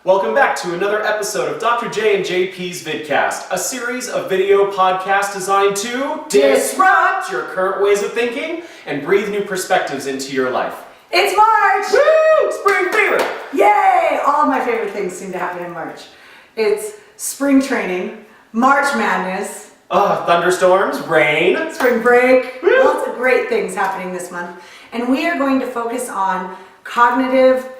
Welcome back to another episode of Dr. Jea and JP's Vidcast, a series of video podcasts designed to disrupt your current ways of thinking and breathe new perspectives into your life. It's March! Woo! Spring fever! Yay! All of my favorite things seem to happen in March. It's spring training, March Madness, Thunderstorms, rain, spring break, Woo! lots of great things happening this month. And we are going to focus on cognitive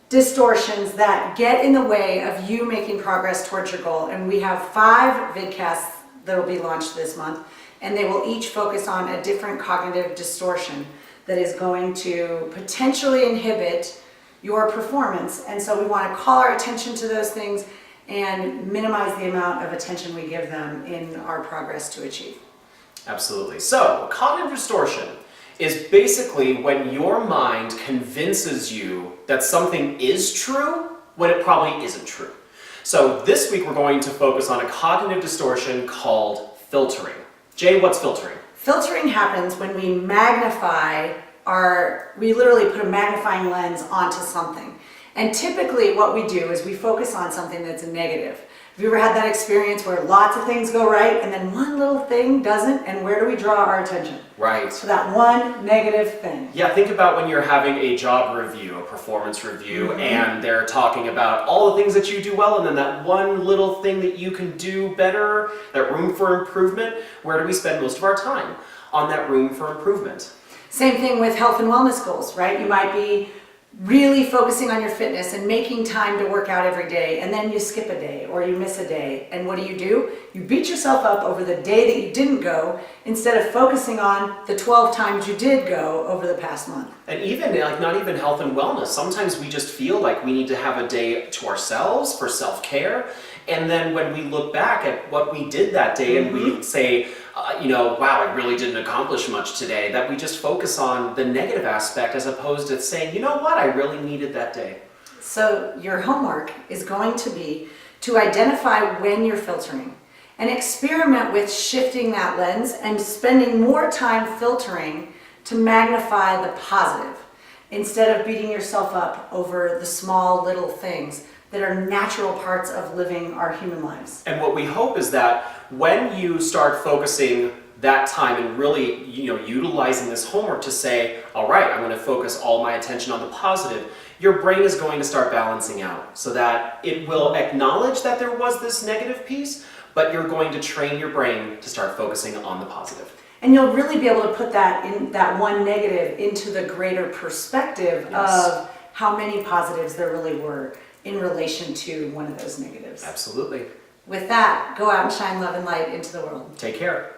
distortions that get in the way of you making progress towards your goal. And we have 5 vidcasts that will be launched this month, and they will each focus on a different cognitive distortion that is going to potentially inhibit your performance. And so we want to call our attention to those things and minimize the amount of attention we give them in our progress to achieve. Absolutely. So, cognitive distortion is basically when your mind convinces you that something is true when it probably isn't true. So this week we're going to focus on a cognitive distortion called filtering. Jay, what's filtering? Filtering happens when we magnify we literally put a magnifying lens onto something. And typically what we do is we focus on something that's negative. Have you ever had that experience where lots of things go right and then one little thing doesn't? And where do we draw our attention? Right. To that one negative thing. Yeah, think about when you're having a job review, a performance review, and they're talking about all the things that you do well, and then that one little thing that you can do better, that room for improvement. Where do we spend most of our time? On that room for improvement. Same thing with health and wellness goals, right? You might be really focusing on your fitness and making time to work out every day, and then you skip a day or you miss a day. And what do? You beat yourself up over the day that you didn't go instead of focusing on the 12 times you did go over the past month. And even, not even health and wellness, sometimes we just feel like we need to have a day to ourselves for self-care. And then when we look back at what we did that day and we say, wow, I really didn't accomplish much today, that we just focus on the negative aspect as opposed to saying, you know what, I really needed that day. So your homework is going to be to identify when you're filtering and experiment with shifting that lens and spending more time filtering to magnify the positive instead of beating yourself up over the small little things that are natural parts of living our human lives. And what we hope is that when you start focusing that time and really, utilizing this homework to say, all right, I'm going to focus all my attention on the positive, your brain is going to start balancing out so that it will acknowledge that there was this negative piece, but you're going to train your brain to start focusing on the positive. And you'll really be able to put that one negative into the greater perspective of how many positives there really were in relation to one of those negatives. Absolutely. With that, go out and shine love and light into the world. Take care.